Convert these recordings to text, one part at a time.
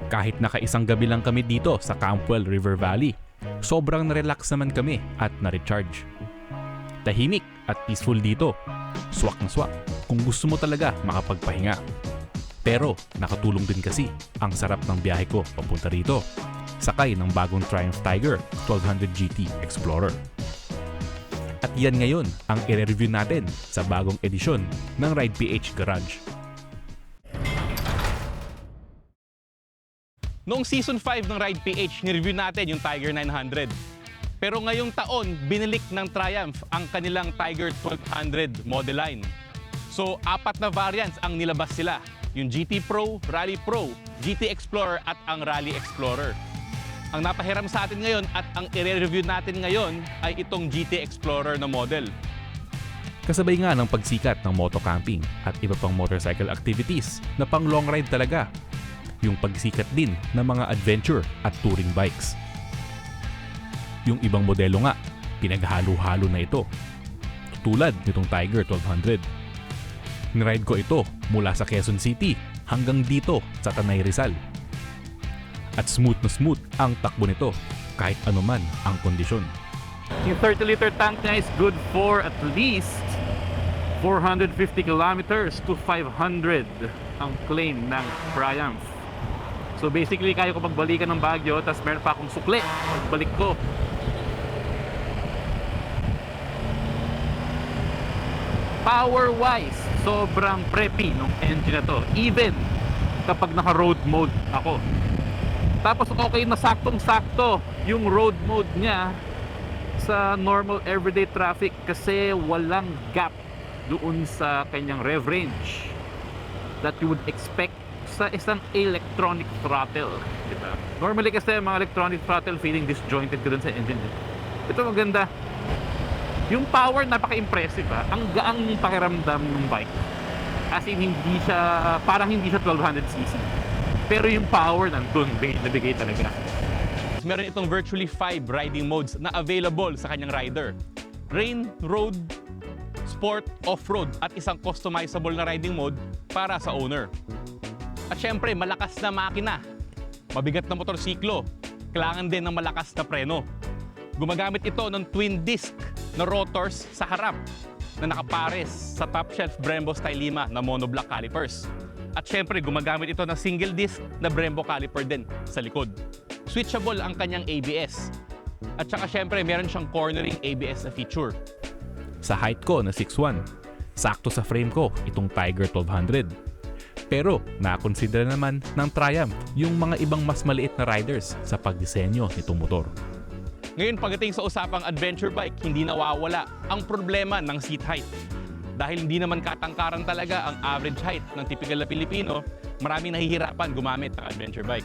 Kahit nakaisang gabi lang kami dito sa Campwell River Valley, sobrang na-relax naman kami at na-recharge. Tahimik at peaceful dito. Swak na swak kung gusto mo talaga makapagpahinga. Pero nakatulong din kasi ang sarap ng biyahe ko papunta rito. Sakay ng bagong Triumph Tiger 1200 GT Explorer. At yan ngayon ang i-review natin sa bagong edisyon ng Ride PH Garage. Noong Season 5 ng Ride PH, nireview natin yung Tiger 900. Pero ngayong taon, binilik ng Triumph ang kanilang Tiger 1200 model line. So, 4 na variants ang nilabas sila. Yung GT Pro, Rally Pro, GT Explorer at ang Rally Explorer. Ang napahiram sa atin ngayon at ang i-review natin ngayon ay itong GT Explorer na model. Kasabay nga ng pagsikat ng motocamping at iba pang motorcycle activities na pang long ride talaga. Yung pagsikat din ng mga adventure at touring bikes. Yung ibang modelo nga, pinaghalo-halo na ito. Tulad nitong Tiger 1200. Niride ko ito mula sa Quezon City hanggang dito sa Tanay Rizal. At smooth na smooth ang takbo nito kahit anuman ang kondisyon. Yung 30-liter tank niya is good for at least 450 kilometers to 500 ang claim ng Triumph. So basically, kaya ko pagbalikan ng Baguio, tapos meron pa akong sukli pagbalik ko. Power-wise, sobrang preppy ng engine na to. Even kapag naka-road mode ako. Tapos okay na saktong-sakto yung road mode niya sa normal everyday traffic kasi walang gap doon sa kanyang rev range that you would expect sa isang electronic throttle, diba? Normally kasi mga electronic throttle feeling disjointed ko dun sa engine. Ito maganda. Yung power napaka-impressive ha. Ang gaang pakiramdam ng bike. As in hindi siya, parang hindi siya 1200cc. Pero yung power nandun, nabigay talaga. Meron itong virtually 5 riding modes na available sa kanyang rider. Rain, road, sport, off-road at isang customizable na riding mode para sa owner. At syempre, malakas na makina. Mabigat na motorsiklo. Kailangan din ng malakas na preno. Gumagamit ito ng twin disc na rotors sa harap na nakapares sa top shelf Brembo Style 5 na monoblock calipers. At syempre, gumagamit ito ng single disc na Brembo caliper din sa likod. Switchable ang kanyang ABS. At saka syempre, meron siyang cornering ABS na feature. Sa height ko na 6'1", sakto sa frame ko itong Tiger 1200. Pero na-consider naman ng Triumph yung mga ibang mas maliit na riders sa pagdisenyo nitong motor. Ngayon pagdating sa usapang adventure bike, hindi nawawala ang problema ng seat height. Dahil hindi naman katangkaran talaga ang average height ng typical na Pilipino, maraming nahihirapan gumamit ng adventure bike.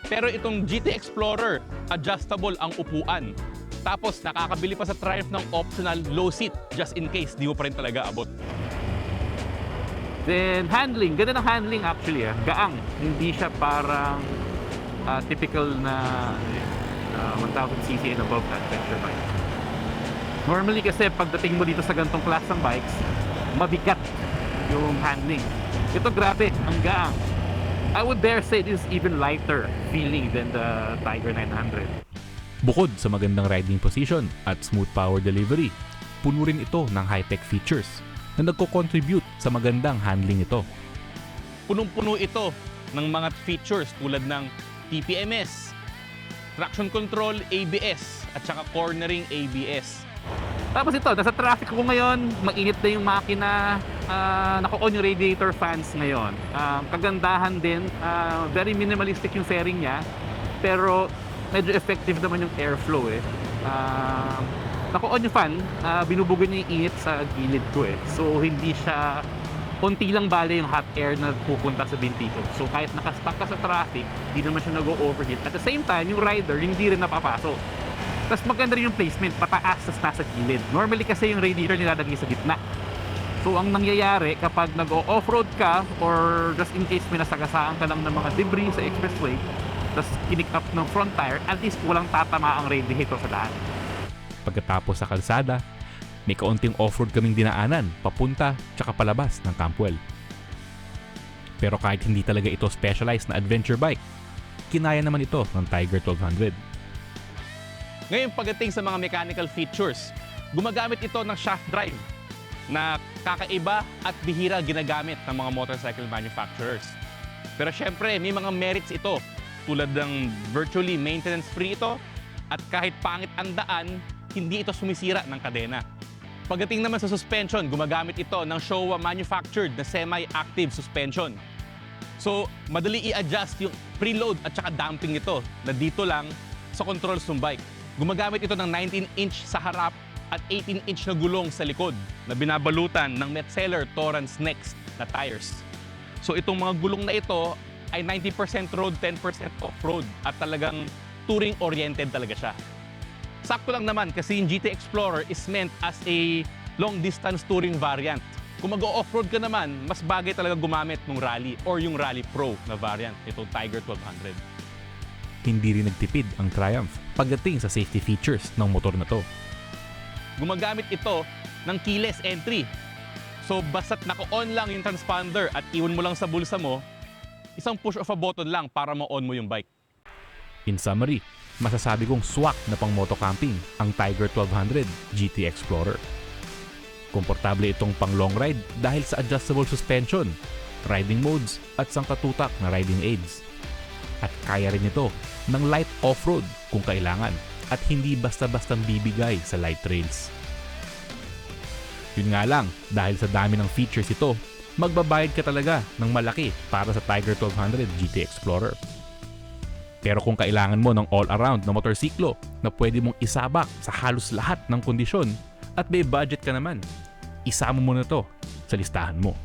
Pero itong GT Explorer, adjustable ang upuan. Tapos nakakabili pa sa Triumph ng optional low seat just in case di mo pa rin talaga abot. Then handling, ganda ng handling actually gaang. Hindi siya parang typical na 1000cc and above na adventure bike. Normally kasi pagdating mo dito sa ganitong klaseng bikes, mabigat yung handling. Ito grabe, ang gaang. I would dare say it is even lighter feeling than the Tiger 900. Bukod sa magandang riding position at smooth power delivery, puno rin ito ng high-tech features na nagko-contribute sa magandang handling ito. Punong-puno ito ng mga features tulad ng TPMS, traction control ABS, at saka cornering ABS. Tapos ito, nasa traffic ko ngayon, mainit na yung makina, naka-on yung radiator fans ngayon. Kagandahan din, very minimalistic yung fairing niya, pero medyo effective naman yung airflow naka-on yung fan, binubugan niya yung init sa gilid ko So hindi siya, konti lang bale yung hot air na pupunta sa binti ko. So kahit nakastuck ka sa traffic, hindi naman siya nag-overheat. At the same time, yung rider, hindi rin napapasok. Tapos maganda rin yung placement, pataas nasa gilid. Normally kasi yung radiator nilalagay sa gitna. So ang nangyayari kapag nag-off-road ka or just in case may nasagasaan ka lang ng mga debris sa expressway, tapos kinick up ng front tire, at least walang tatama ang radiator sa daan. Pagkatapos sa kalsada, may kaunting off-road kaming dinaanan papunta tsaka palabas ng Campwell. Pero kahit hindi talaga ito specialized na adventure bike, kinaya naman ito ng Tiger 1200. Ngayon pagdating sa mga mechanical features, gumagamit ito ng shaft drive na kakaiba at bihira ginagamit ng mga motorcycle manufacturers. Pero syempre, may mga merits ito tulad ng virtually maintenance-free ito at kahit pangit ang daan, hindi ito sumisira ng kadena. Pagdating naman sa suspension, gumagamit ito ng Showa manufactured na semi-active suspension. So, madali i-adjust yung preload at saka damping nito na dito lang sa controls ng bike. Gumagamit ito ng 19-inch sa harap at 18-inch na gulong sa likod na binabalutan ng Metzeler Torrance Next na tires. So itong mga gulong na ito ay 90% road, 10% off-road at talagang touring-oriented talaga siya. Sakto lang naman kasi yung GT Explorer is meant as a long-distance touring variant. Kung mag-off-road ka naman, mas bagay talaga gumamit ng Rally or yung Rally Pro na variant itong Tiger 1200. Hindi rin nagtipid ang Triumph pagdating sa safety features ng motor na to. Gumagamit ito ng keyless entry. So basta't naka-on lang yung transponder at iwan mo lang sa bulsa mo, isang push of a button lang para ma-on mo yung bike. In summary, masasabi kong swak na pang motocamping ang Tiger 1200 GT Explorer. Komportable itong pang long ride dahil sa adjustable suspension, riding modes at sangkatutak na riding aids. At kaya rin ito ng light off-road kung kailangan at hindi basta-bastang bibigay sa light trails. Yun nga lang, dahil sa dami ng features ito, magbabayad ka talaga ng malaki para sa Tiger 1200 GT Explorer. Pero kung kailangan mo ng all-around na motorsiklo na pwede mong isabak sa halos lahat ng kondisyon at may budget ka naman, isama mo na to sa listahan mo.